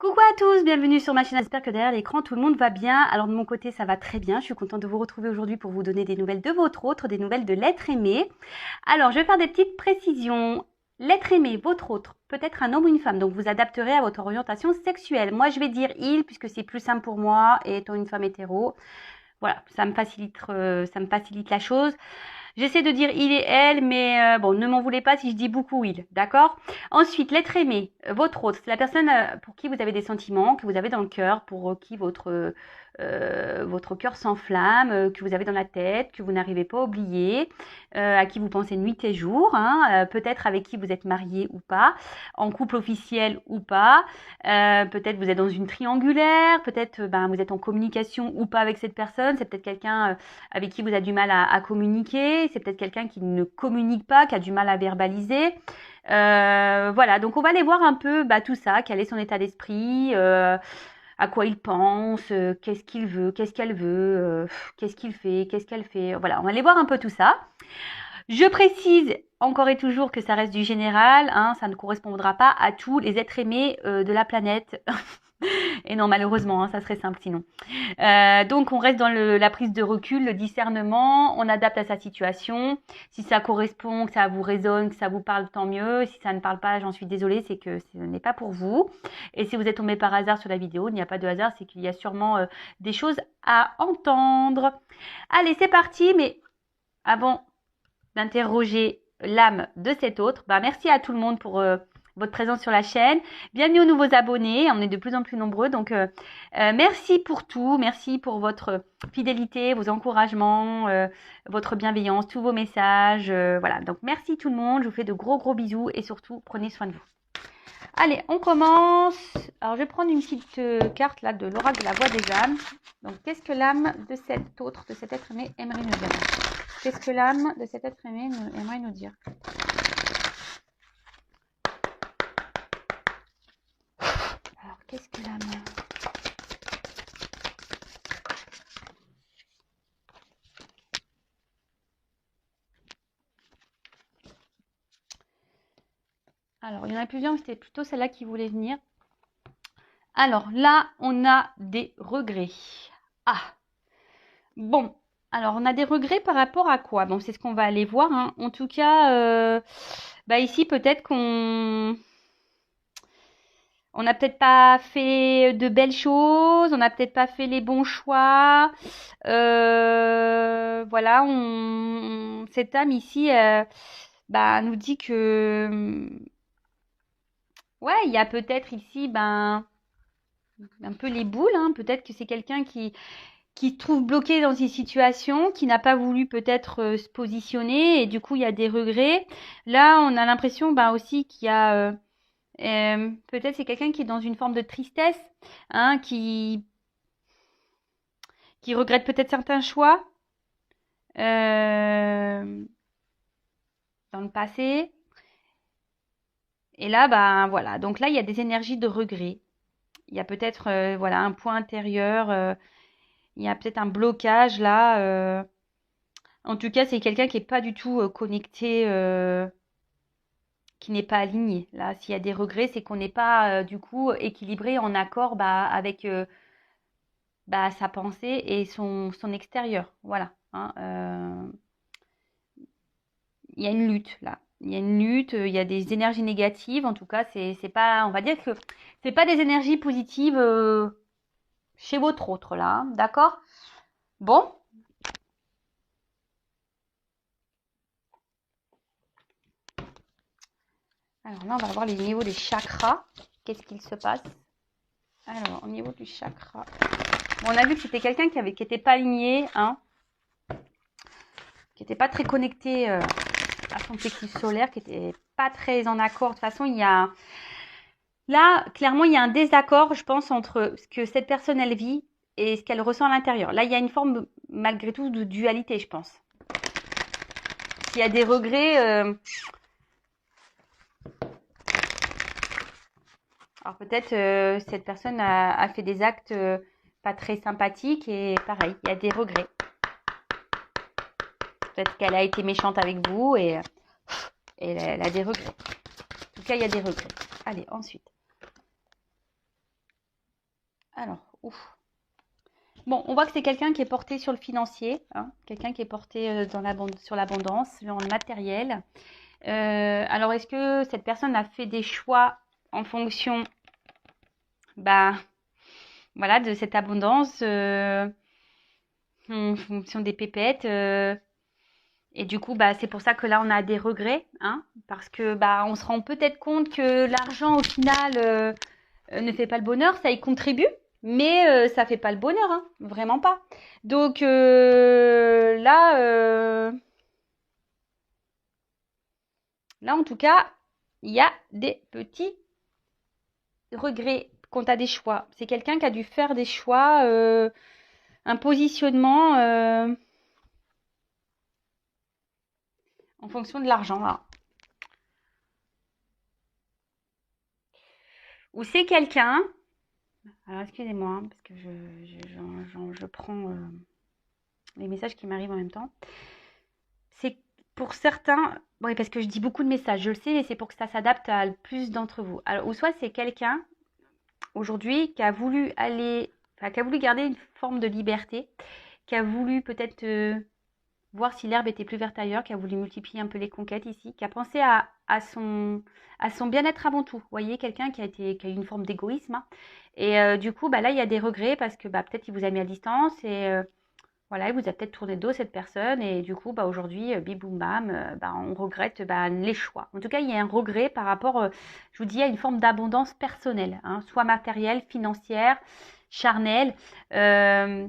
Coucou à tous, bienvenue sur ma chaîne, j'espère que derrière l'écran tout le monde va bien. Alors de mon côté ça va très bien, je suis contente de vous retrouver aujourd'hui pour vous donner des nouvelles de votre autre, des nouvelles de l'être aimé. Alors je vais faire des petites précisions. L'être aimé, votre autre, peut être un homme ou une femme, donc vous adapterez à votre orientation sexuelle. Moi je vais dire il puisque c'est plus simple pour moi et étant une femme hétéro, voilà, ça me facilite la chose. J'essaie de dire il et elle, mais bon, ne m'en voulez pas si je dis beaucoup il, d'accord? Ensuite, l'être aimé, votre autre, c'est la personne pour qui vous avez des sentiments, que vous avez dans le cœur, pour qui votre cœur s'enflamme, que vous avez dans la tête, que vous n'arrivez pas à oublier, à qui vous pensez nuit et jour, hein, peut-être avec qui vous êtes marié ou pas, en couple officiel ou pas, peut-être vous êtes dans une triangulaire, peut-être vous êtes en communication ou pas avec cette personne, c'est peut-être quelqu'un avec qui vous avez du mal à communiquer, c'est peut-être quelqu'un qui ne communique pas, qui a du mal à verbaliser. Voilà, donc on va aller voir un peu tout ça, quel est son état d'esprit, à quoi il pense, qu'est-ce qu'il veut, qu'est-ce qu'elle veut, qu'est-ce qu'il fait, qu'est-ce qu'elle fait. Voilà, on va aller voir un peu tout ça. Je précise encore et toujours que ça reste du général, hein, ça ne correspondra pas à tous les êtres aimés de la planète. Et non, malheureusement, hein, ça serait simple sinon. Donc on reste dans la prise de recul, le discernement, on adapte à sa situation. Si ça correspond, que ça vous résonne, que ça vous parle, tant mieux. Si ça ne parle pas, j'en suis désolée, c'est que ce n'est pas pour vous. Et si vous êtes tombé par hasard sur la vidéo, il n'y a pas de hasard, c'est qu'il y a sûrement des choses à entendre. Allez, c'est parti, mais avant d'interroger l'âme de cet autre, merci à tout le monde pour votre présence sur la chaîne. Bienvenue aux nouveaux abonnés, on est de plus en plus nombreux, donc merci pour tout, merci pour votre fidélité, vos encouragements, votre bienveillance, tous vos messages, voilà. Donc merci tout le monde, je vous fais de gros bisous et surtout prenez soin de vous. Allez, on commence. Alors je vais prendre une petite carte là de l'oracle de la voix des âmes. Donc qu'est-ce que l'âme de cet autre, de cet être aimé aimerait nous dire? Qu'est-ce que l'âme de cet être aimé aimerait nous dire? Alors, qu'est-ce que l'âme? Alors, il y en a plusieurs, mais c'était plutôt celle-là qui voulait venir. Alors, là, on a des regrets. Ah! Bon, alors, on a des regrets par rapport à quoi? Bon, c'est ce qu'on va aller voir, hein. En tout cas, ici, peut-être qu'on... On n'a peut-être pas fait de belles choses, on n'a peut-être pas fait les bons choix. Voilà, cette âme ici nous dit que ouais, il y a peut-être ici un peu les boules, hein. Peut-être que c'est quelqu'un qui se trouve bloqué dans une situation, qui n'a pas voulu peut-être se positionner et du coup il y a des regrets. Là, on a l'impression aussi qu'il y a peut-être c'est quelqu'un qui est dans une forme de tristesse, hein, qui regrette peut-être certains choix dans le passé. Et là, voilà. Donc là, il y a des énergies de regret. Il y a peut-être un point intérieur. Il y a peut-être un blocage là. En tout cas, c'est quelqu'un qui n'est pas du tout connecté, qui n'est pas aligné. Là, s'il y a des regrets, c'est qu'on n'est pas du coup équilibré, en accord avec sa pensée et son extérieur. Voilà. Hein, il y a une lutte là. Il y a une lutte, il y a des énergies négatives. En tout cas, c'est pas, on va dire que c'est pas des énergies positives chez votre autre là. Hein, d'accord? Bon. Alors là, on va voir les niveaux des chakras. Qu'est-ce qu'il se passe? Alors, au niveau du chakra. Bon, on a vu que c'était quelqu'un qui était pas aligné, hein, qui était pas très connecté à son plexus solaire, qui était pas très en accord. De toute façon, il y a là, clairement, il y a un désaccord, je pense, entre ce que cette personne elle vit et ce qu'elle ressent à l'intérieur. Là, il y a une forme, malgré tout, de dualité, je pense. S'il y a des regrets, alors peut-être cette personne a fait des actes pas très sympathiques et pareil, il y a des regrets. Peut-être qu'elle a été méchante avec vous et elle a des regrets. En tout cas, il y a des regrets. Allez, ensuite. Alors, ouf. Bon, on voit que c'est quelqu'un qui est porté sur le financier, hein, quelqu'un qui est porté sur l'abondance, sur le matériel. Alors, est-ce que cette personne a fait des choix en fonction, bah, voilà, de cette abondance, en fonction des pépettes, et du coup, bah, c'est pour ça que là, on a des regrets, hein, parce que bah, on se rend peut-être compte que l'argent, au final, ne fait pas le bonheur, ça y contribue, mais ça fait pas le bonheur, hein, vraiment pas. Donc là, en tout cas, il y a des petits regrets quant à des choix. C'est quelqu'un qui a dû faire des choix, un positionnement en fonction de l'argent, là. Ou c'est quelqu'un, alors excusez-moi, hein, parce que je prends les messages qui m'arrivent en même temps. C'est pour certains, oui, parce que je dis beaucoup de messages, je le sais, mais c'est pour que ça s'adapte à le plus d'entre vous. Alors, ou soit c'est quelqu'un aujourd'hui qui a voulu qui a voulu garder une forme de liberté, qui a voulu peut-être voir si l'herbe était plus verte ailleurs, qui a voulu multiplier un peu les conquêtes ici, qui a pensé à son bien-être avant tout. Vous voyez, quelqu'un qui a eu une forme d'égoïsme, hein. Et du coup, bah, là, il y a des regrets parce que bah, peut-être il vous a mis à distance et voilà, il vous a peut-être tourné le dos cette personne et du coup, bah, aujourd'hui, bim boum bam, bah, on regrette bah, les choix. En tout cas, il y a un regret par rapport, je vous dis, à une forme d'abondance personnelle, hein, soit matérielle, financière, charnelle. Euh,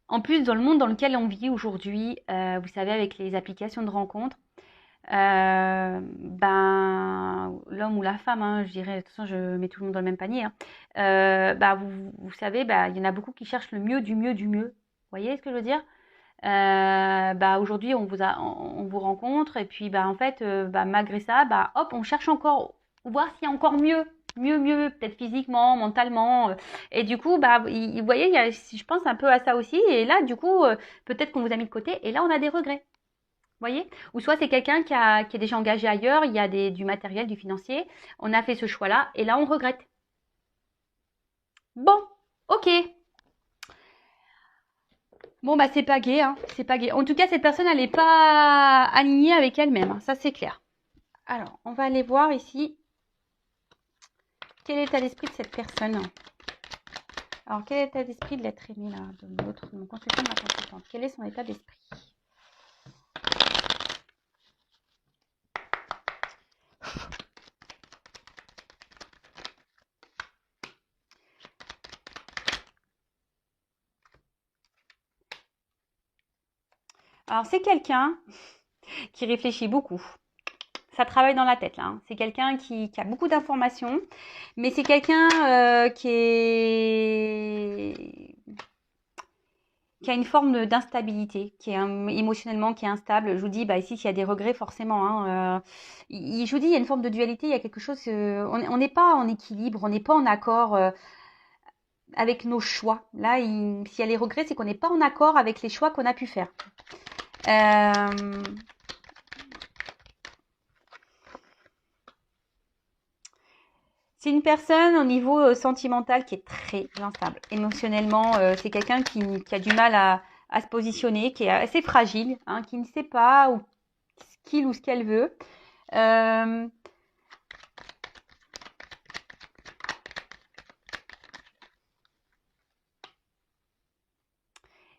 En plus, dans le monde dans lequel on vit aujourd'hui, vous savez, avec les applications de rencontres, ben, l'homme ou la femme, hein, je dirais, de toute façon, je mets tout le monde dans le même panier, hein, bah, vous savez, bah, il y en a beaucoup qui cherchent le mieux du mieux du mieux. Vous voyez ce que je veux dire? Bah, aujourd'hui, on vous rencontre et puis bah, en fait, bah, malgré ça, bah, hop, on cherche encore, voir s'il y a encore mieux, mieux, peut-être physiquement, mentalement. Et du coup, bah, vous voyez, je pense un peu à ça aussi. Et là, du coup, peut-être qu'on vous a mis de côté et là, on a des regrets. Vous voyez? Ou soit c'est quelqu'un qui est déjà engagé ailleurs, il y a du matériel, du financier, on a fait ce choix-là et là, on regrette. Bon, ok. Bon, bah, c'est pas gai, hein. C'est pas gai. En tout cas, cette personne, elle n'est pas alignée avec elle-même, hein. Ça, c'est clair. Alors, on va aller voir ici quel est l'état d'esprit de cette personne. Alors, quel est l'état d'esprit de l'être aimé, là, de mon consultant, de ma consultante? Quel est son état d'esprit? Alors, c'est quelqu'un qui réfléchit beaucoup. Ça travaille dans la tête, là, hein. C'est quelqu'un qui a beaucoup d'informations, mais c'est quelqu'un qui a une forme d'instabilité, qui est émotionnellement qui est instable. Je vous dis, bah ici, s'il y a des regrets, forcément, hein, je vous dis, il y a une forme de dualité, il y a quelque chose. On n'est pas en équilibre, on n'est pas en accord avec nos choix. Là, s'il y a les regrets, c'est qu'on n'est pas en accord avec les choix qu'on a pu faire. C'est une personne au niveau sentimental qui est très instable. Émotionnellement, c'est quelqu'un qui a du mal à se positionner, qui est assez fragile, hein, qui ne sait pas ce qu'il ou ce qu'elle veut. Euh,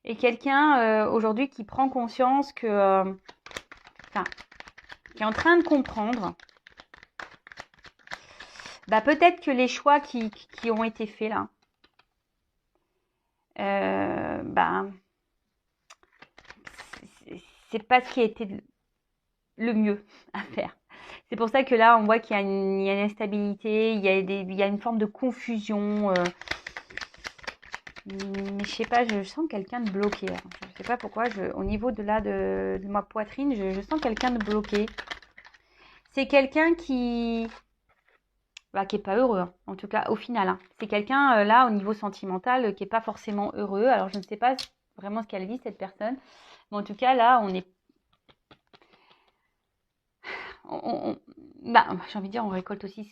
et quelqu'un aujourd'hui qui prend conscience qui est en train de comprendre, bah peut-être que les choix qui ont été faits là, bah c'est pas ce qui a été le mieux à faire. C'est pour ça que là, on voit qu'il y a une instabilité, il y a une forme de confusion. Mais je sais pas, je sens quelqu'un de bloqué. Hein. Je sais pas pourquoi, au niveau de ma poitrine, je sens quelqu'un de bloqué. C'est quelqu'un qui est pas heureux, hein. En tout cas au final, hein. C'est quelqu'un là au niveau sentimental qui est pas forcément heureux. Alors je ne sais pas vraiment ce qu'elle vit cette personne, mais en tout cas là on est, bah, j'ai envie de dire on récolte aussi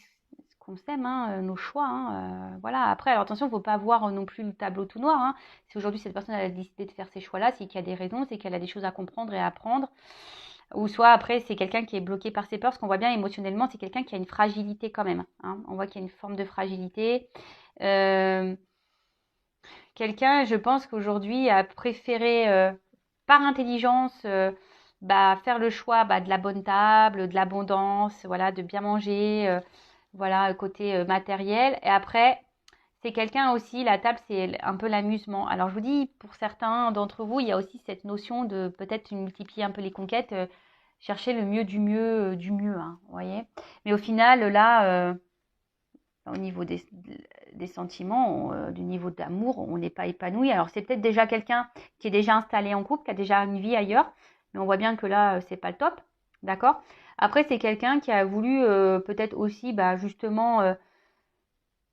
ce qu'on s'aime, hein, nos choix. Hein, voilà. Après, alors attention, il ne faut pas voir non plus le tableau tout noir. Hein. Si aujourd'hui cette personne a décidé de faire ces choix-là, c'est qu'il y a des raisons, c'est qu'elle a des choses à comprendre et à apprendre. Ou soit après, c'est quelqu'un qui est bloqué par ses peurs, parce qu'on voit bien émotionnellement, c'est quelqu'un qui a une fragilité quand même. Hein. On voit qu'il y a une forme de fragilité. Quelqu'un, je pense qu'aujourd'hui, a préféré, par intelligence, faire le choix de la bonne table, de l'abondance, voilà, de bien manger, voilà, côté matériel. Et après, c'est quelqu'un aussi, la table, c'est un peu l'amusement. Alors, je vous dis, pour certains d'entre vous, il y a aussi cette notion de peut-être multiplier un peu les conquêtes, chercher le mieux du mieux, hein, vous voyez. Mais au final, là, au niveau des sentiments, du niveau d'amour, on n'est pas épanoui. Alors, c'est peut-être déjà quelqu'un qui est déjà installé en couple, qui a déjà une vie ailleurs, mais on voit bien que là, c'est pas le top, d'accord? Après, c'est quelqu'un qui a voulu peut-être aussi, justement,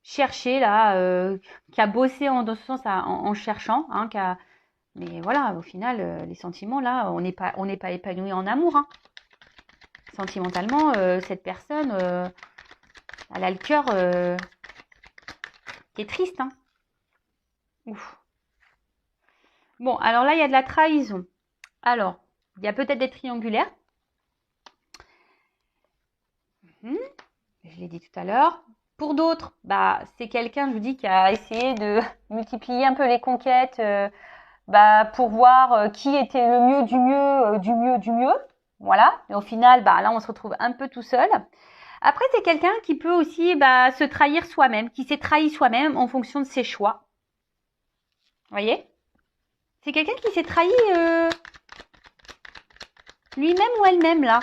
chercher là, qui a bossé dans ce sens en cherchant, hein, mais voilà, au final, les sentiments là, on n'est pas épanoui en amour, hein. Sentimentalement, cette personne, elle a le cœur qui est triste, hein. Ouf. Bon, alors là, il y a de la trahison. Alors, il y a peut-être des triangulaires. Je l'ai dit tout à l'heure. Pour d'autres, c'est quelqu'un, je vous dis, qui a essayé de multiplier un peu les conquêtes pour voir qui était le mieux du mieux, du mieux, du mieux. Voilà. Et au final, là, on se retrouve un peu tout seul. Après, c'est quelqu'un qui peut aussi se trahir soi-même, qui s'est trahi soi-même en fonction de ses choix. Vous voyez? C'est quelqu'un qui s'est trahi lui-même ou elle-même, là.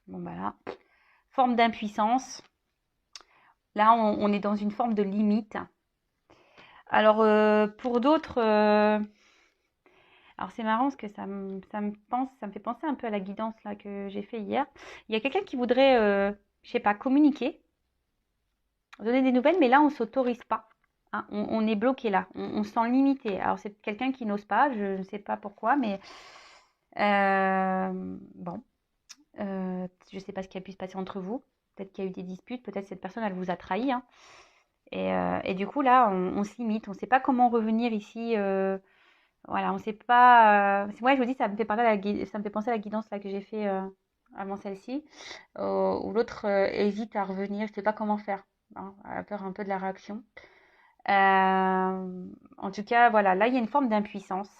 Bon, là. Forme d'impuissance. Là, on est dans une forme de limite. Alors, pour d'autres... Alors, c'est marrant parce que ça me fait penser un peu à la guidance là, que j'ai fait hier. Il y a quelqu'un qui voudrait, je sais pas, communiquer, donner des nouvelles, mais là, on ne s'autorise pas. Hein. On est bloqué là. On se sent limité. Alors, c'est quelqu'un qui n'ose pas. Je ne sais pas pourquoi, mais... bon. Je ne sais pas ce qui a pu se passer entre vous. Peut-être qu'il y a eu des disputes. Peut-être cette personne, elle vous a trahi. Hein. Et du coup, là, on se limite. On ne sait pas comment revenir ici... Voilà, on ne sait pas. Moi, je vous dis, ça me fait penser à la guidance là que j'ai fait avant celle-ci, où l'autre hésite à revenir. Je ne sais pas comment faire. Hein, à peur un peu de la réaction. En tout cas, voilà, là, il y a une forme d'impuissance.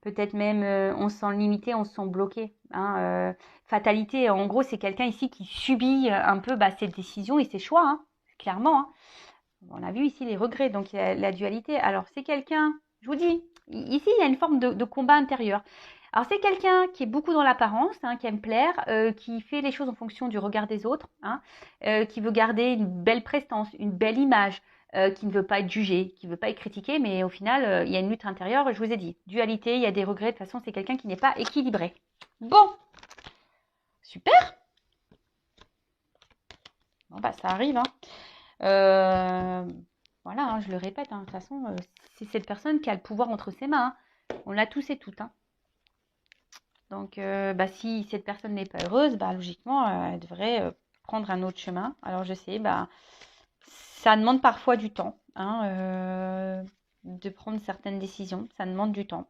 Peut-être même, on se sent limité, on se sent bloqué. Hein, fatalité, en gros, c'est quelqu'un ici qui subit un peu ses décisions et ses choix, hein, clairement. Hein. On a vu ici les regrets, donc il y a la dualité. Alors, c'est quelqu'un, je vous dis, ici, il y a une forme de combat intérieur. Alors, c'est quelqu'un qui est beaucoup dans l'apparence, hein, qui aime plaire, qui fait les choses en fonction du regard des autres, hein, qui veut garder une belle prestance, une belle image, qui ne veut pas être jugé, qui ne veut pas être critiqué, mais au final, il y a une lutte intérieure, je vous ai dit. Dualité, il y a des regrets, de toute façon, c'est quelqu'un qui n'est pas équilibré. Bon, super. Bon, ça arrive, hein. Voilà, hein, je le répète, hein, de toute façon, c'est cette personne qui a le pouvoir entre ses mains. Hein. On l'a tous et toutes. Hein. Donc, si cette personne n'est pas heureuse, logiquement, elle devrait prendre un autre chemin. Alors, je sais, ça demande parfois du temps hein, de prendre certaines décisions. Ça demande du temps.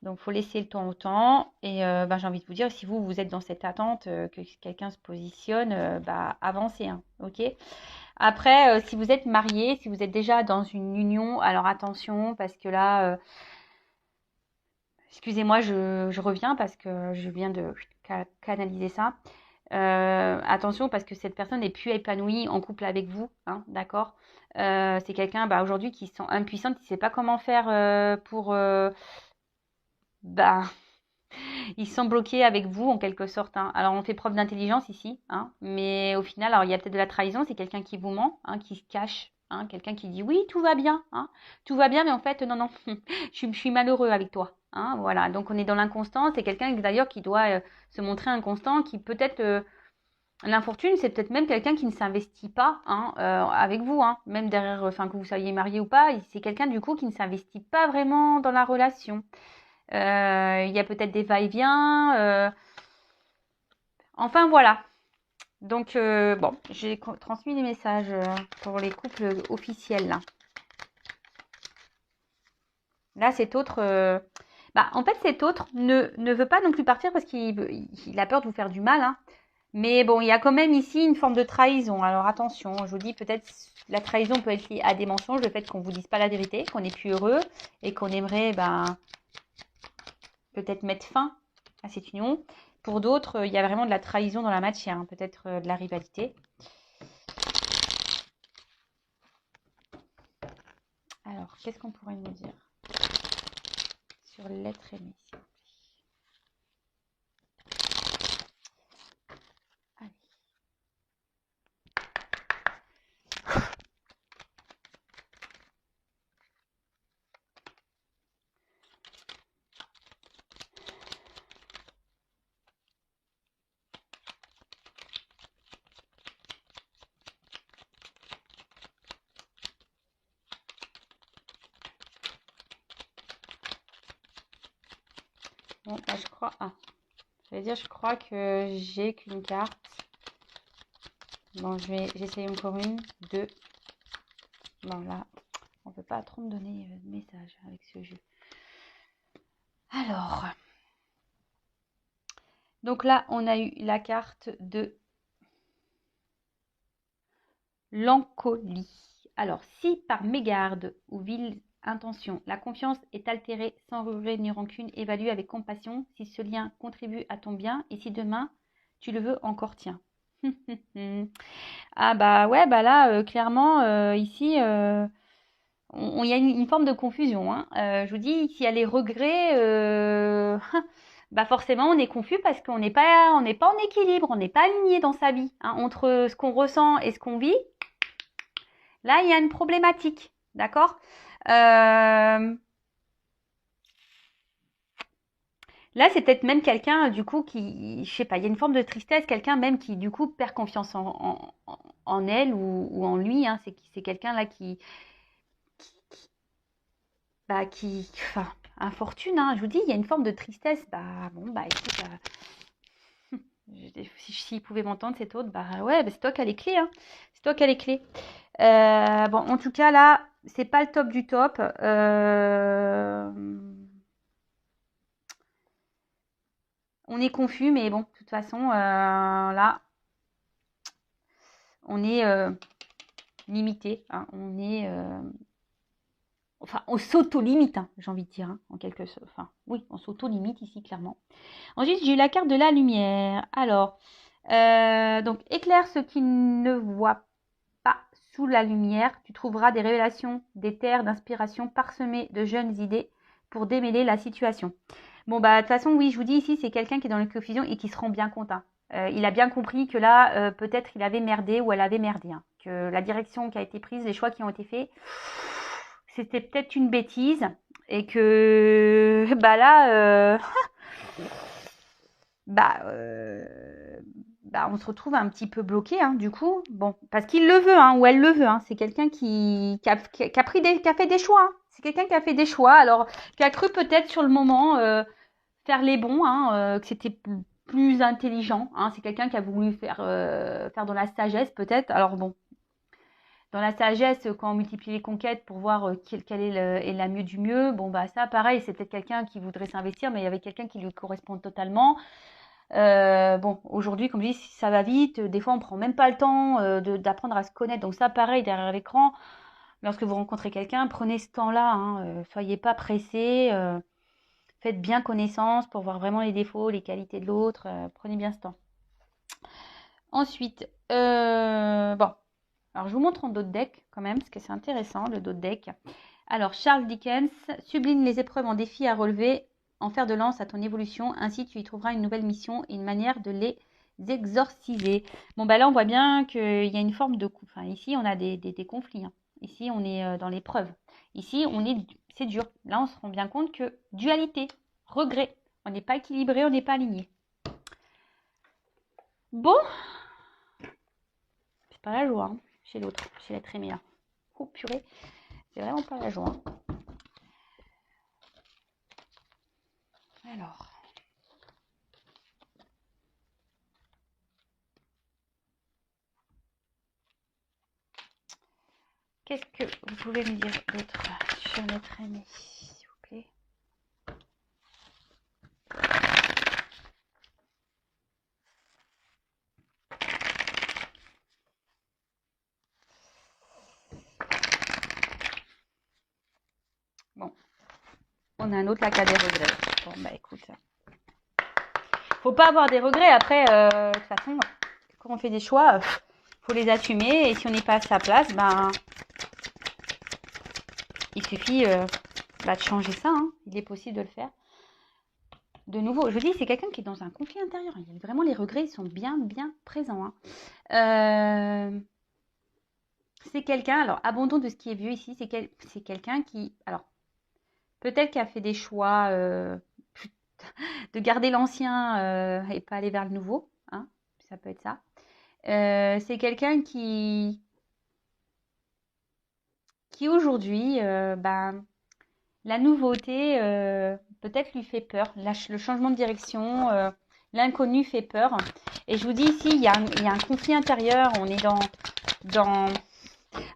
Donc, il faut laisser le temps au temps. Et j'ai envie de vous dire, si vous êtes dans cette attente que quelqu'un se positionne, avancez. Hein, ok. Après, si vous êtes marié, si vous êtes déjà dans une union, alors attention, parce que là, excusez-moi, je reviens parce que je viens de canaliser ça. Attention, parce que cette personne n'est plus épanouie en couple avec vous, hein, d'accord? C'est quelqu'un aujourd'hui qui se sent impuissante, qui ne sait pas comment faire pour... ils sont bloqués avec vous en quelque sorte. Hein. Alors on fait preuve d'intelligence ici, hein, mais au final, alors il y a peut-être de la trahison, c'est quelqu'un qui vous ment, hein, qui se cache, hein, quelqu'un qui dit oui, tout va bien, hein, tout va bien, mais en fait non, je suis malheureux avec toi. Hein, voilà, donc on est dans l'inconstance, c'est quelqu'un d'ailleurs qui doit se montrer inconstant, qui peut-être l'infortune, c'est peut-être même quelqu'un qui ne s'investit pas hein, avec vous, hein, même derrière, que vous soyez marié ou pas, c'est quelqu'un du coup qui ne s'investit pas vraiment dans la relation. Il y a peut-être des va-et-vient. Enfin, voilà. Donc, bon, j'ai transmis les messages pour les couples officiels, là. Là, cet autre... en fait, cet autre ne veut pas non plus partir parce qu'il a peur de vous faire du mal, hein. Mais bon, il y a quand même ici une forme de trahison. Alors, attention, je vous dis, peut-être la trahison peut être liée à des mensonges, le fait qu'on ne vous dise pas la vérité, qu'on n'est plus heureux et qu'on aimerait peut-être mettre fin à cette union. Pour d'autres, il y a vraiment de la trahison dans la matière, hein, peut-être de la rivalité. Alors, qu'est-ce qu'on pourrait nous dire sur l'être aimé? Allez. Bon, là, je crois... Ah, j'allais dire, je crois que j'ai qu'une carte. Bon, j'essaye encore une, deux. Bon, là, on ne peut pas trop me donner de message avec ce jeu. Alors, donc là, on a eu la carte de l'encolie. Alors, si par mégarde ou vile intention, la confiance est altérée sans regret ni rancune, évalue avec compassion si ce lien contribue à ton bien et si demain, tu le veux encore, tiens. Ah bah ouais, bah là, clairement, ici, il y a une forme de confusion, hein. Je vous dis, s'il y a les regrets, bah forcément, on est confus parce qu'on n'est pas en équilibre, on n'est pas aligné dans sa vie, hein, entre ce qu'on ressent et ce qu'on vit. Là, il y a une problématique, d'accord? Là, c'est peut-être même quelqu'un, du coup, qui, je sais pas, il y a une forme de tristesse, quelqu'un même qui, du coup, perd confiance en elle ou en lui, hein. C'est quelqu'un là enfin, infortune, hein. Je vous dis, il y a une forme de tristesse. Bah, bon, bah, écoute, s'il pouvait m'entendre, cet autre, bah, ouais, bah, c'est toi qui as les clés, hein. C'est toi qui as les clés. Bon, en tout cas, là, c'est pas le top du top. On est confus, mais bon, de toute façon, là, on est limité, hein. Enfin, on s'auto-limite, hein, j'ai envie de dire, hein, en quelque sorte. Enfin, oui, on s'auto-limite ici, clairement. Ensuite, j'ai eu la carte de la lumière. Alors, donc, éclaire ce qui ne voit pas sous la lumière. Tu trouveras des révélations, des terres d'inspiration parsemées de jeunes idées pour démêler la situation. Bon, bah, de toute façon, oui, je vous dis ici, c'est quelqu'un qui est dans la confusion et qui se rend bien compte, hein. Il a bien compris que là, peut-être il avait merdé ou elle avait merdé, hein, que la direction qui a été prise, les choix qui ont été faits, c'était peut-être une bêtise et que, bah là, bah, on se retrouve un petit peu bloqué, hein, du coup. Bon, parce qu'il le veut, hein, ou elle le veut, hein. C'est quelqu'un qui a fait des choix, hein. C'est quelqu'un qui a fait des choix, alors qui a cru peut-être sur le moment faire les bons, hein, que c'était plus intelligent, hein. C'est quelqu'un qui a voulu faire dans la sagesse peut-être. Alors bon, dans la sagesse, quand on multiplie les conquêtes pour voir quelle est la mieux du mieux, bon bah ça pareil, c'est peut-être quelqu'un qui voudrait s'investir, mais il y avait quelqu'un qui lui correspond totalement. Bon, aujourd'hui, comme je dis, ça va vite. Des fois, on prend même pas le temps d'apprendre à se connaître. Donc ça, pareil, derrière l'écran, lorsque vous rencontrez quelqu'un, prenez ce temps-là, hein, soyez pas pressés. Faites bien connaissance pour voir vraiment les défauts, les qualités de l'autre. Prenez bien ce temps. Ensuite, bon, alors je vous montre en dos de deck quand même, parce que c'est intéressant, le dos de deck. Alors, Charles Dickens sublime les épreuves en défis à relever, en fer de lance à ton évolution. Ainsi, tu y trouveras une nouvelle mission et une manière de les exorciser. Bon, bah là, on voit bien qu'il y a une forme de... Enfin, ici, on a des conflits, hein. Ici, on est dans l'épreuve. Ici, c'est dur. Là, on se rend bien compte que dualité, regret. On n'est pas équilibré, on n'est pas aligné. Bon, c'est pas la joie, hein, chez l'autre, chez l'être aimé, là. Oh, purée, c'est vraiment pas la joie, hein. Alors. Qu'est-ce que vous pouvez me dire d'autre sur l'être aimé, s'il vous plaît? Bon, on a un autre là qui a des regrets. Bon, bah écoute, faut pas avoir des regrets. Après, de toute façon, quand on fait des choix, faut les assumer. Et si on n'est pas à sa place, ben, il suffit de changer ça. Hein. Il est possible de le faire. De nouveau, je vous dis, c'est quelqu'un qui est dans un conflit intérieur. Vraiment, les regrets, ils sont bien, bien présents. Hein. C'est quelqu'un, alors, abandon de ce qui est vieux ici, c'est quelqu'un qui, alors, peut-être qui a fait des choix de garder l'ancien et pas aller vers le nouveau. Hein, ça peut être ça. C'est quelqu'un qui aujourd'hui, ben, la nouveauté peut-être lui fait peur. Le changement de direction, l'inconnu fait peur. Et je vous dis ici, il y a un conflit intérieur. On est dans...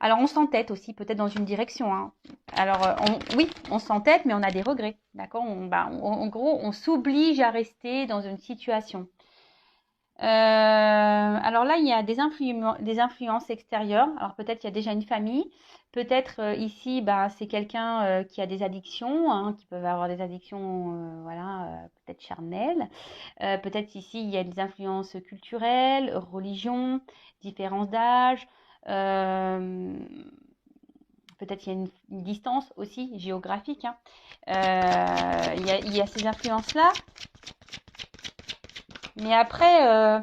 Alors, on s'entête aussi, peut-être dans une direction. Hein. Alors, oui, on s'entête, mais on a des regrets. D'accord. En gros, on s'oblige à rester dans une situation. Alors là, il y a des influences extérieures. Alors peut-être il y a déjà une famille. Peut-être ici, bah, c'est quelqu'un qui a des addictions, hein, qui peuvent avoir des addictions, voilà, peut-être charnelles. Peut-être ici, il y a des influences culturelles, religion, différence d'âge. Peut-être il y a une distance aussi géographique. Hein. Il y a ces influences-là. Mais après,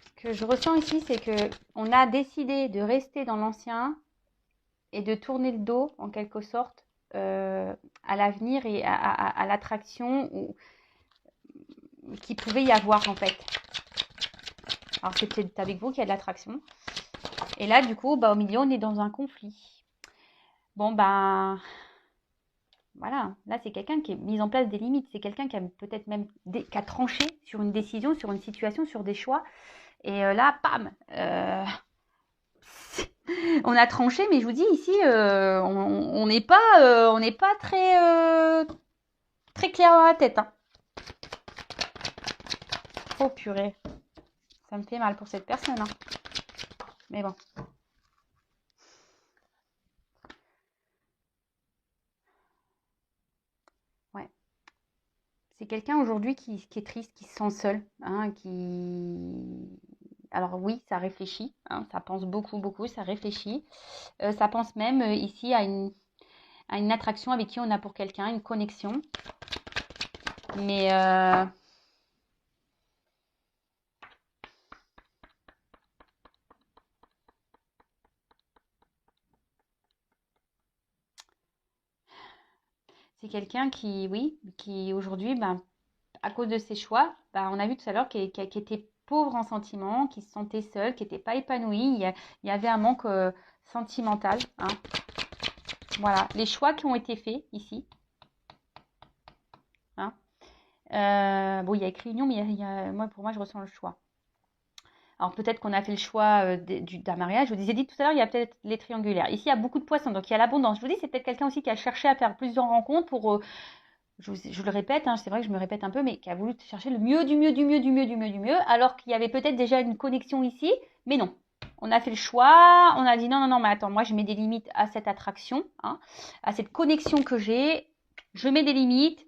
ce que je ressens ici, c'est que on a décidé de rester dans l'ancien et de tourner le dos, en quelque sorte, à l'avenir et à l'attraction qu'il pouvait y avoir, en fait. Alors, c'est peut-être avec vous qu'il y a de l'attraction. Et là, du coup, bah, au milieu, on est dans un conflit. Bon, ben, voilà. Là, c'est quelqu'un qui a mis en place des limites. C'est quelqu'un qui a peut-être même qui a tranché sur une décision, sur une situation, sur des choix. Et là, pam, on a tranché, mais je vous dis ici, on n'est pas très, très clair dans la tête. Hein. Oh purée, ça me fait mal pour cette personne. Hein. Mais bon. Ouais. C'est quelqu'un aujourd'hui qui est triste, qui se sent seul, hein, Alors oui, ça réfléchit, hein, ça pense beaucoup, beaucoup, ça réfléchit. Ça pense même ici à une attraction avec qui on a pour quelqu'un, une connexion. Mais c'est quelqu'un qui, oui, qui aujourd'hui, ben, à cause de ses choix, ben, on a vu tout à l'heure qui était pauvre en sentiments, qui se sentait seul, qui n'était pas épanoui. Il y avait un manque sentimental. Hein. Voilà, les choix qui ont été faits ici. Hein. Bon, il y a écrit union, mais moi, pour moi, je ressens le choix. Alors peut-être qu'on a fait le choix d'un mariage. Je vous disais dit tout à l'heure, il y a peut-être les triangulaires. Ici, il y a beaucoup de poissons, donc il y a l'abondance. Je vous dis, c'est peut-être quelqu'un aussi qui a cherché à faire plusieurs rencontres pour, je le répète, hein, c'est vrai que je me répète un peu, mais qui a voulu chercher le mieux du mieux, du mieux, du mieux, du mieux, du mieux, alors qu'il y avait peut-être déjà une connexion ici, mais non. On a fait le choix, on a dit non, non, non, mais attends, moi je mets des limites à cette attraction, hein, à cette connexion que j'ai, je mets des limites.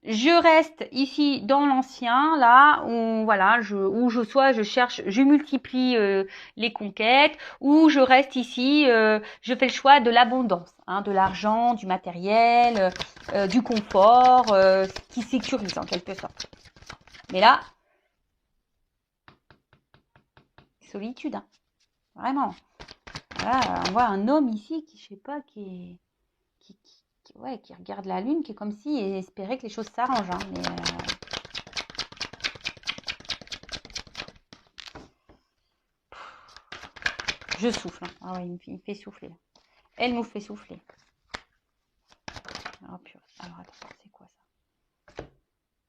Je reste ici dans l'ancien, là, où voilà, je cherche, je multiplie les conquêtes, ou je reste ici, je fais le choix de l'abondance, hein, de l'argent, du matériel, du confort, qui sécurise en quelque sorte. Mais là, solitude, hein, vraiment. Là, on voit un homme ici qui, je sais pas, qui regarde la lune, qui est comme si il espérait que les choses s'arrangent. Hein, mais Je souffle. Hein. Ah ouais, il me fait souffler. Elle nous fait souffler. Oh, purée. Alors, attends, c'est quoi ça?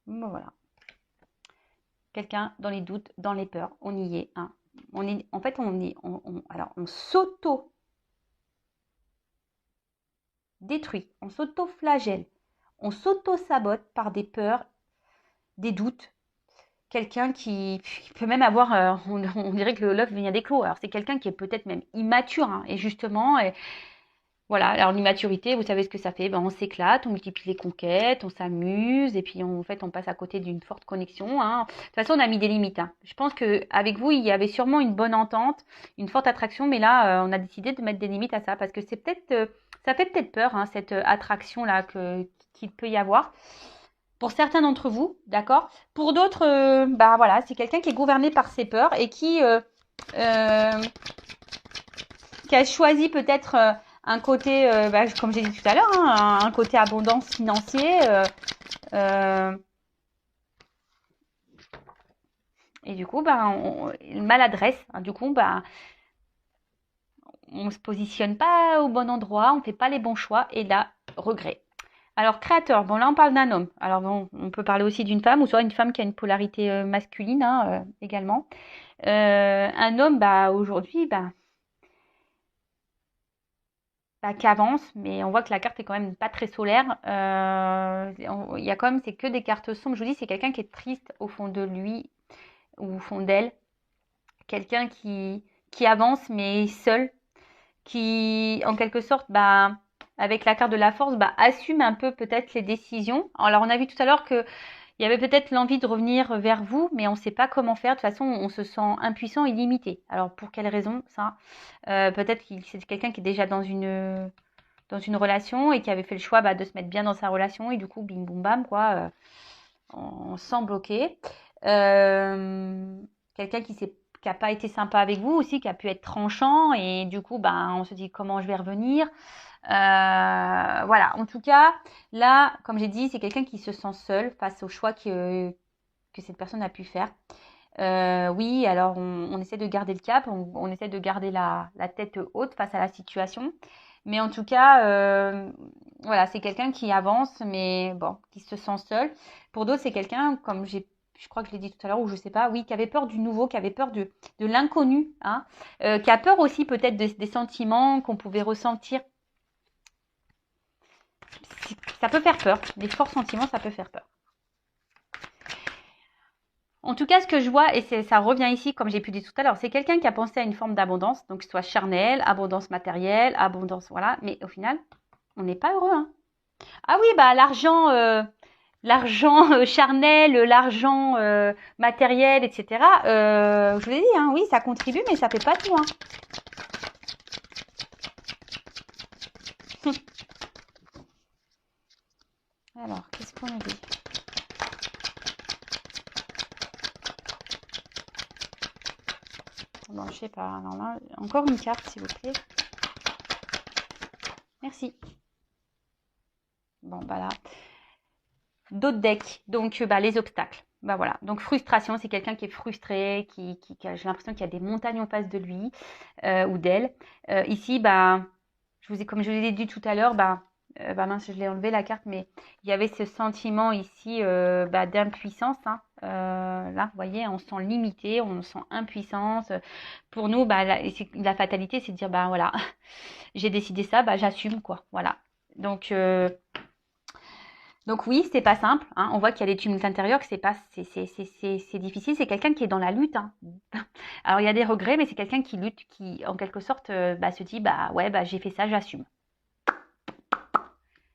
Bon, voilà. Quelqu'un dans les doutes, dans les peurs, on y est. Hein. En fait, alors, on s'auto-détruit, on s'auto-flagelle, on s'auto-sabote par des peurs, des doutes. Quelqu'un qui peut même avoir, on dirait que l'œuf vient d'éclore. Alors, c'est quelqu'un qui est peut-être même immature, hein, et justement, voilà, alors l'immaturité, vous savez ce que ça fait, ben, on s'éclate, on multiplie les conquêtes, on s'amuse, et puis en fait on passe à côté d'une forte connexion. Hein. De toute façon, on a mis des limites. Hein. Je pense qu'avec vous, il y avait sûrement une bonne entente, une forte attraction, mais là, on a décidé de mettre des limites à ça, parce que c'est peut-être, ça fait peut-être peur, hein, cette attraction-là qu'il peut y avoir. Pour certains d'entre vous, d'accord. Pour d'autres, bah voilà, c'est quelqu'un qui est gouverné par ses peurs et euh, qui a choisi peut-être un côté, comme j'ai dit tout à l'heure, hein, un côté abondance financier. Et du coup, maladresse. Hein, du coup, on ne se positionne pas au bon endroit, on ne fait pas les bons choix et là, regret. Alors, créateur, bon là on parle d'un homme. Alors bon, on peut parler aussi d'une femme ou soit une femme qui a une polarité masculine hein, également. Un homme, aujourd'hui, qui avance, mais on voit que la carte est quand même pas très solaire. Il y a quand même, c'est que des cartes sombres. Je vous dis, c'est quelqu'un qui est triste au fond de lui ou au fond d'elle. Quelqu'un qui avance, mais seul, qui, en quelque sorte, avec la carte de la force, assume un peu peut-être les décisions. Alors, on a vu tout à l'heure que il y avait peut-être l'envie de revenir vers vous, mais on ne sait pas comment faire. De toute façon, on se sent impuissant et limité. Alors, pour quelle raison ça peut-être que c'est quelqu'un qui est déjà dans une relation et qui avait fait le choix de se mettre bien dans sa relation et du coup, bim, boum, bam, quoi, on se sent bloqué. Quelqu'un qui n'a pas été sympa avec vous aussi, qui a pu être tranchant et du coup, on se dit comment je vais revenir. Voilà, en tout cas, là, comme j'ai dit, c'est quelqu'un qui se sent seul face au choix que cette personne a pu faire. Oui, alors on essaie de garder le cap, on essaie de garder la tête haute face à la situation. Mais en tout cas, voilà, c'est quelqu'un qui avance, mais bon, qui se sent seul. Pour d'autres, c'est quelqu'un, je crois que je l'ai dit tout à l'heure, ou je sais pas, oui, qui avait peur du nouveau, qui avait peur de l'inconnu, hein, qui a peur aussi peut-être des sentiments qu'on pouvait ressentir. Ça peut faire peur, des forts sentiments, ça peut faire peur. En tout cas, ce que je vois, et ça revient ici, comme j'ai pu dire tout à l'heure, c'est quelqu'un qui a pensé à une forme d'abondance, donc soit charnelle, abondance matérielle, abondance, voilà, mais au final, on n'est pas heureux. Hein. Ah oui, l'argent charnel, l'argent matériel, etc. Je vous ai dit, hein, oui, ça contribue, mais ça fait pas tout. Hein. Alors, qu'est-ce qu'on a dit? Bon, je sais pas. Alors là, encore une carte, s'il vous plaît. Merci. Bon, là. D'autres decks, donc les obstacles. Voilà. Donc frustration, c'est quelqu'un qui est frustré, qui j'ai l'impression qu'il y a des montagnes en face de lui ou d'elle. Ici, comme je vous l'ai dit tout à l'heure, mince, je l'ai enlevé la carte, mais il y avait ce sentiment ici d'impuissance. Hein. Là, vous voyez, on se sent limité, on se sent impuissance. Pour nous, la fatalité, c'est de dire, voilà, j'ai décidé ça, j'assume, quoi. Voilà. Donc oui, c'est pas simple. Hein. On voit qu'il y a des tumultes intérieurs, que c'est difficile. C'est quelqu'un qui est dans la lutte. Hein. Alors il y a des regrets, mais c'est quelqu'un qui lutte, qui en quelque sorte se dit j'ai fait ça, j'assume.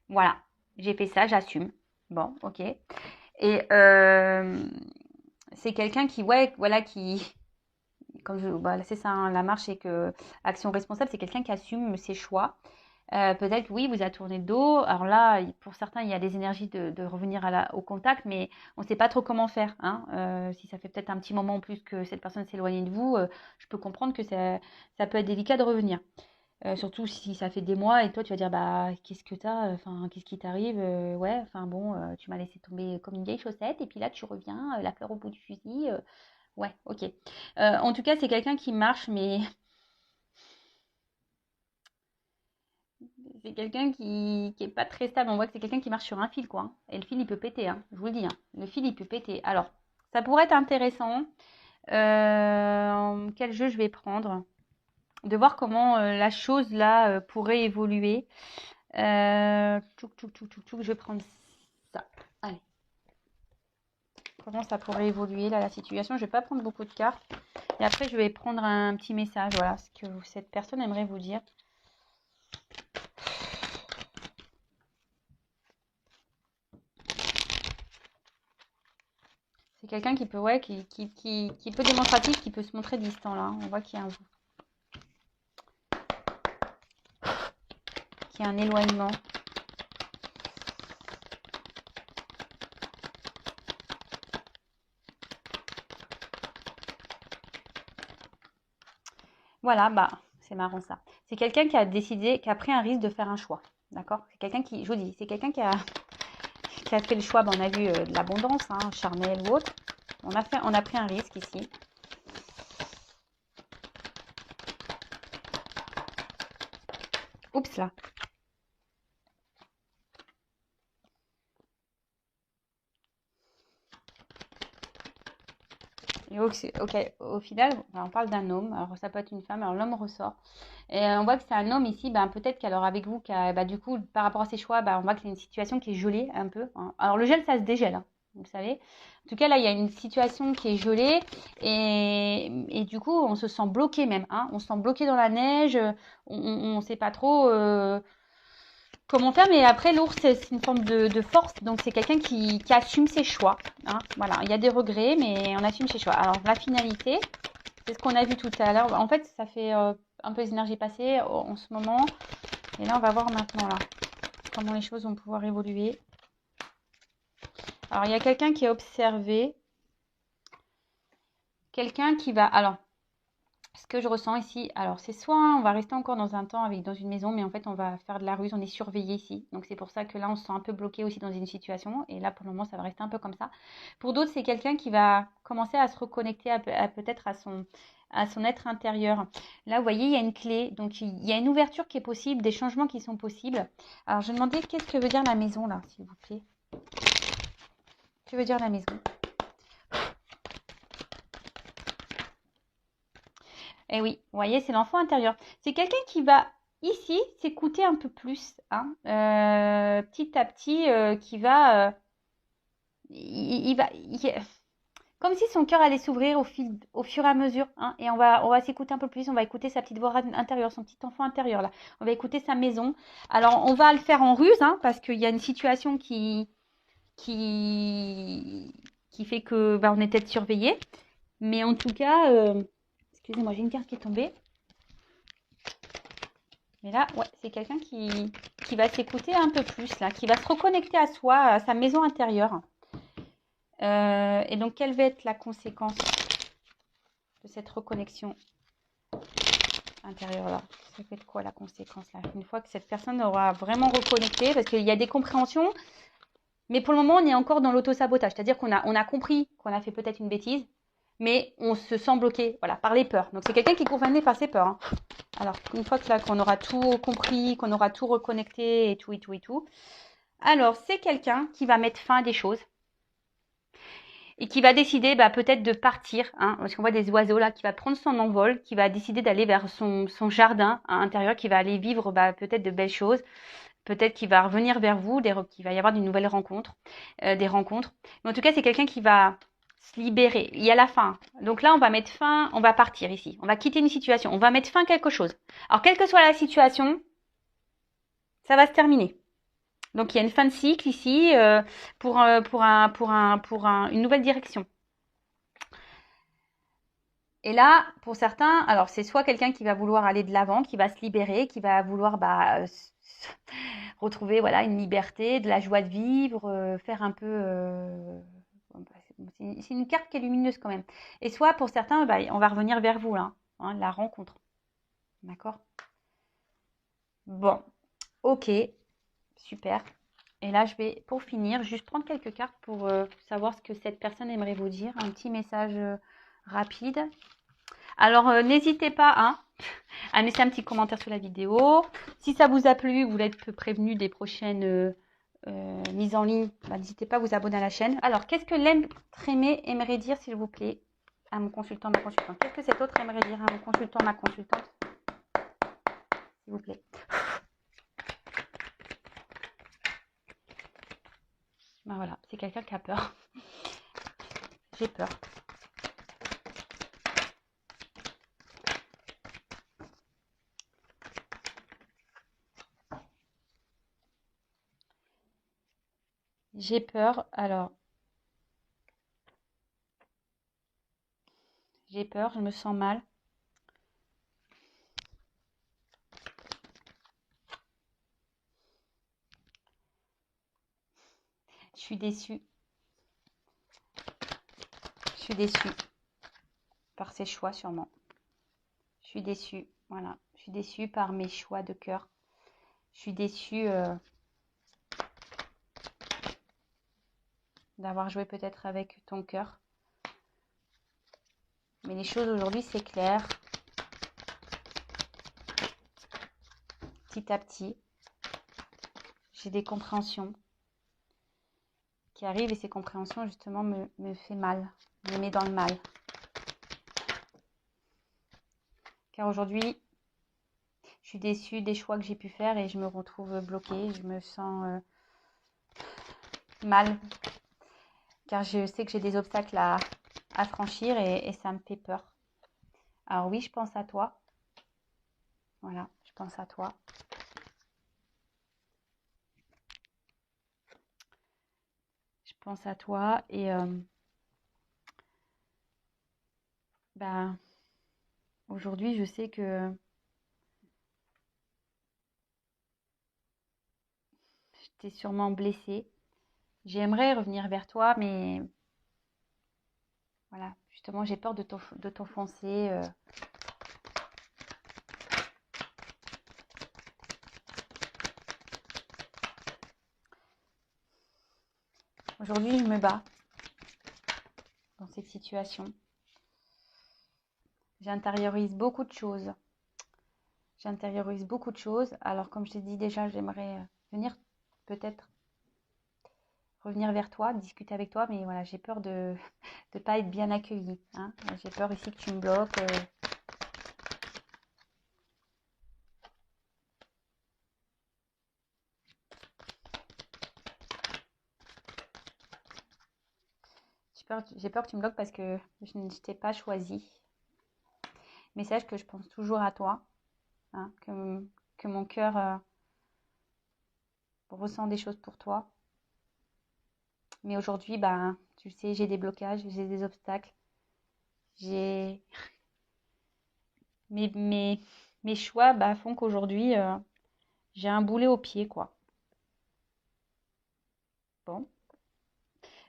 Voilà, j'ai fait ça, j'assume. Bon, ok. Et c'est quelqu'un qui c'est ça, hein, la marche, c'est que action responsable, c'est quelqu'un qui assume ses choix. Peut-être que oui, vous a tourné le dos. Alors là, pour certains, il y a des énergies de revenir au contact, mais on ne sait pas trop comment faire. Hein. Si ça fait peut-être un petit moment en plus que cette personne s'éloigne de vous, je peux comprendre que ça peut être délicat de revenir. Surtout si ça fait des mois et toi tu vas dire qu'est-ce que t'as, enfin qu'est-ce qui t'arrive, ouais, enfin bon, tu m'as laissé tomber comme une vieille chaussette et puis là tu reviens, la fleur au bout du fusil, ouais, ok. En tout cas, c'est quelqu'un qui marche, mais c'est quelqu'un qui est pas très stable. On voit que c'est quelqu'un qui marche sur un fil, quoi, hein. Et le fil, il peut péter, hein, je vous le dis, hein. Le fil, il peut péter. Alors, ça pourrait être intéressant. Quel jeu je vais prendre? De voir comment la chose là pourrait évoluer. Je vais prendre ça. Allez. Comment ça pourrait évoluer là la situation? Je vais pas prendre beaucoup de cartes. Et après, je vais prendre un petit message. Voilà ce que cette personne aimerait vous dire. C'est quelqu'un qui peut, ouais, qui peut démonstratif, qui peut se montrer distant là. On voit qu'il y a un éloignement. Voilà, bah, c'est marrant ça. C'est quelqu'un qui a décidé, qui a pris un risque de faire un choix. D'accord? C'est quelqu'un qui, je vous dis, c'est quelqu'un qui a fait le choix, bah, on a vu de l'abondance, hein, charnel ou autre. On a pris un risque ici. Oups là. Et ok, au final, on parle d'un homme. Alors ça peut être une femme. Alors l'homme ressort. Et on voit que c'est un homme ici. Ben, peut-être qu'alors avec vous, du coup, par rapport à ses choix, on voit que c'est une situation qui est gelée un peu, hein. Alors le gel, ça se dégèle, hein, vous savez. En tout cas, là, il y a une situation qui est gelée. Et du coup, on se sent bloqué même, hein. On se sent bloqué dans la neige. On ne sait pas trop comment faire, mais après l'ours c'est une forme de force, donc c'est quelqu'un qui assume ses choix, hein. Voilà, il y a des regrets, mais on assume ses choix. Alors la finalité, c'est ce qu'on a vu tout à l'heure. En fait, ça fait un peu les énergies passées en ce moment, et là on va voir maintenant là comment les choses vont pouvoir évoluer. Alors il y a quelqu'un qui est observé, quelqu'un qui va, alors ce que je ressens ici, alors c'est soit on va rester encore dans un temps dans une maison, mais en fait on va faire de la ruse, on est surveillé ici. Donc c'est pour ça que là on se sent un peu bloqué aussi dans une situation. Et là pour le moment ça va rester un peu comme ça. Pour d'autres c'est quelqu'un qui va commencer à se reconnecter peut-être à son être intérieur. Là vous voyez il y a une clé, donc il y a une ouverture qui est possible, des changements qui sont possibles. Alors je vais demander qu'est-ce que veut dire la maison là s'il vous plaît. Que veut dire la maison? Eh oui, vous voyez, c'est l'enfant intérieur. C'est quelqu'un qui va ici s'écouter un peu plus, hein, petit à petit, qui va, comme si son cœur allait s'ouvrir au fur et à mesure, hein, et on va s'écouter un peu plus. On va écouter sa petite voix intérieure, son petit enfant intérieur là. On va écouter sa maison. Alors, on va le faire en ruse, hein, parce qu'il y a une situation qui, qui fait que, on est peut-être surveillé. Mais en tout cas, excusez-moi, j'ai une carte qui est tombée. Mais là, ouais, c'est quelqu'un qui va s'écouter un peu plus, là, qui va se reconnecter à soi, à sa maison intérieure. Et donc, quelle va être la conséquence de cette reconnexion intérieure là? Ça fait quoi la conséquence là? Une fois que cette personne aura vraiment reconnecté, parce qu'il y a des compréhensions, mais pour le moment, on est encore dans l'auto-sabotage. C'est-à-dire qu'on a compris qu'on a fait peut-être une bêtise, mais on se sent bloqué, voilà, par les peurs. Donc, c'est quelqu'un qui est gouverné par ses peurs, hein. Alors, une fois qu'on aura tout compris, qu'on aura tout reconnecté et tout. Alors, c'est quelqu'un qui va mettre fin à des choses et qui va décider peut-être de partir, hein, parce qu'on voit des oiseaux là, qui va prendre son envol, qui va décider d'aller vers son jardin intérieur, qui va aller vivre peut-être de belles choses. Peut-être qu'il va revenir vers vous, qu'il va y avoir de nouvelles rencontres, des rencontres. Mais en tout cas, c'est quelqu'un qui va se libérer. Il y a la fin. Donc là, on va mettre fin, on va partir ici. On va quitter une situation. On va mettre fin à quelque chose. Alors, quelle que soit la situation, ça va se terminer. Donc, il y a une fin de cycle ici pour une nouvelle direction. Et là, pour certains, alors c'est soit quelqu'un qui va vouloir aller de l'avant, qui va se libérer, qui va vouloir retrouver voilà une liberté, de la joie de vivre, faire un peu. C'est une carte qui est lumineuse quand même. Et soit pour certains, on va revenir vers vous là, hein, la rencontre. D'accord? Bon, ok, super. Et là, je vais, pour finir, juste prendre quelques cartes pour savoir ce que cette personne aimerait vous dire. Un petit message rapide. Alors, n'hésitez pas hein, laisser un petit commentaire sous la vidéo. Si ça vous a plu, vous voulez être prévenu des prochaines mises en ligne, n'hésitez pas à vous abonner à la chaîne. Alors, qu'est-ce que l'être aimé aimerait dire, s'il vous plaît, à mon consultant, ma consultante? Qu'est-ce que cet autre aimerait dire à mon consultant, ma consultante, s'il vous plaît? Ben voilà, c'est quelqu'un qui a peur. J'ai peur. J'ai peur, alors, j'ai peur, je me sens mal. Je suis déçue. Je suis déçue par ses choix, sûrement. Je suis déçue, voilà. Je suis déçue par mes choix de cœur. Je suis déçue d'avoir joué peut-être avec ton cœur. Mais les choses aujourd'hui, c'est clair. Petit à petit, j'ai des compréhensions qui arrivent et ces compréhensions, justement, me fait mal, me met dans le mal. Car aujourd'hui, je suis déçue des choix que j'ai pu faire et je me retrouve bloquée. Je me sens mal. Car je sais que j'ai des obstacles à franchir et ça me fait peur. Alors oui, je pense à toi. Voilà, je pense à toi. Je pense à toi et aujourd'hui, je sais que je t'ai sûrement blessée. J'aimerais revenir vers toi, mais voilà, justement, j'ai peur de t'offenser. Aujourd'hui, je me bats dans cette situation. J'intériorise beaucoup de choses. J'intériorise beaucoup de choses. Alors, comme je t'ai dit déjà, j'aimerais venir peut-être revenir vers toi, discuter avec toi, mais voilà, j'ai peur de ne pas être bien accueillie. Hein. J'ai peur ici que tu me bloques. J'ai peur que tu me bloques parce que je ne t'ai pas choisi. Mais sache que je pense toujours à toi, hein, que mon cœur ressent des choses pour toi. Mais aujourd'hui, tu le sais, j'ai des blocages, j'ai des obstacles. J'ai mes choix font qu'aujourd'hui, j'ai un boulet au pied, quoi. Bon.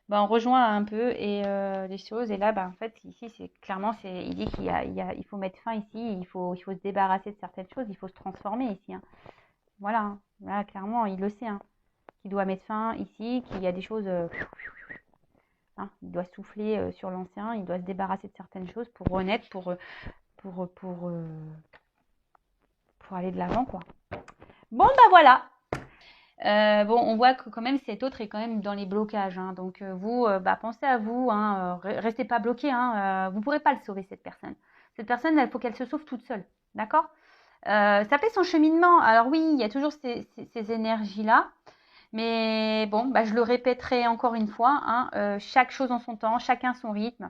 On rejoint un peu et les choses. Et là, en fait, ici, c'est clairement, il dit il faut mettre fin ici, il faut se débarrasser de certaines choses, il faut se transformer ici. Hein. Voilà, hein. Là, clairement, il le sait. Hein. Qu'il doit mettre fin ici, qu'il y a des choses. Hein, il doit souffler sur l'ancien, il doit se débarrasser de certaines choses pour renaître, pour aller de l'avant, quoi. Bon, voilà. On voit que quand même cet autre est quand même dans les blocages. Hein. Donc vous, pensez à vous, hein, restez pas bloqués. Hein, vous ne pourrez pas le sauver, cette personne. Cette personne, il faut qu'elle se sauve toute seule. D'accord ça fait son cheminement. Alors oui, il y a toujours ces énergies-là. Mais bon, je le répéterai encore une fois. Hein, chaque chose en son temps, chacun son rythme.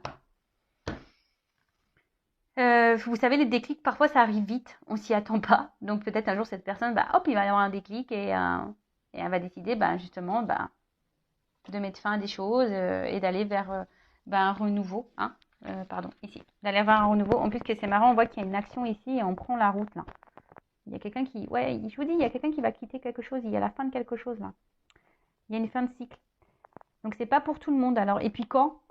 Vous savez, les déclics, parfois, ça arrive vite. On s'y attend pas. Donc peut-être un jour, cette personne, hop, il va y avoir un déclic et elle va décider, justement, de mettre fin à des choses et d'aller vers un renouveau. Hein, pardon, ici. D'aller vers un renouveau. En plus, que c'est marrant, on voit qu'il y a une action ici et on prend la route, là. Il y a quelqu'un qui... Ouais, je vous dis, il y a quelqu'un qui va quitter quelque chose. Il y a la fin de quelque chose, là. Il y a une fin de cycle. Donc, c'est pas pour tout le monde. Alors, et puis quand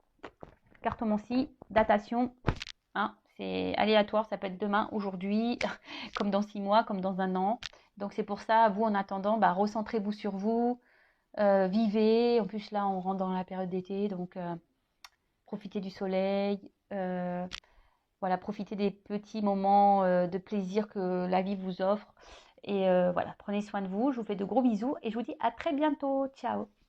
cartomancie, datation, hein, c'est aléatoire. Ça peut être demain, aujourd'hui, comme dans 6 mois, comme dans un an. Donc, c'est pour ça, vous, en attendant, recentrez-vous sur vous. Vivez, en plus là on rentre dans la période d'été, donc profitez du soleil, voilà, profitez des petits moments de plaisir que la vie vous offre. Et voilà, prenez soin de vous. Je vous fais de gros bisous et je vous dis à très bientôt. Ciao!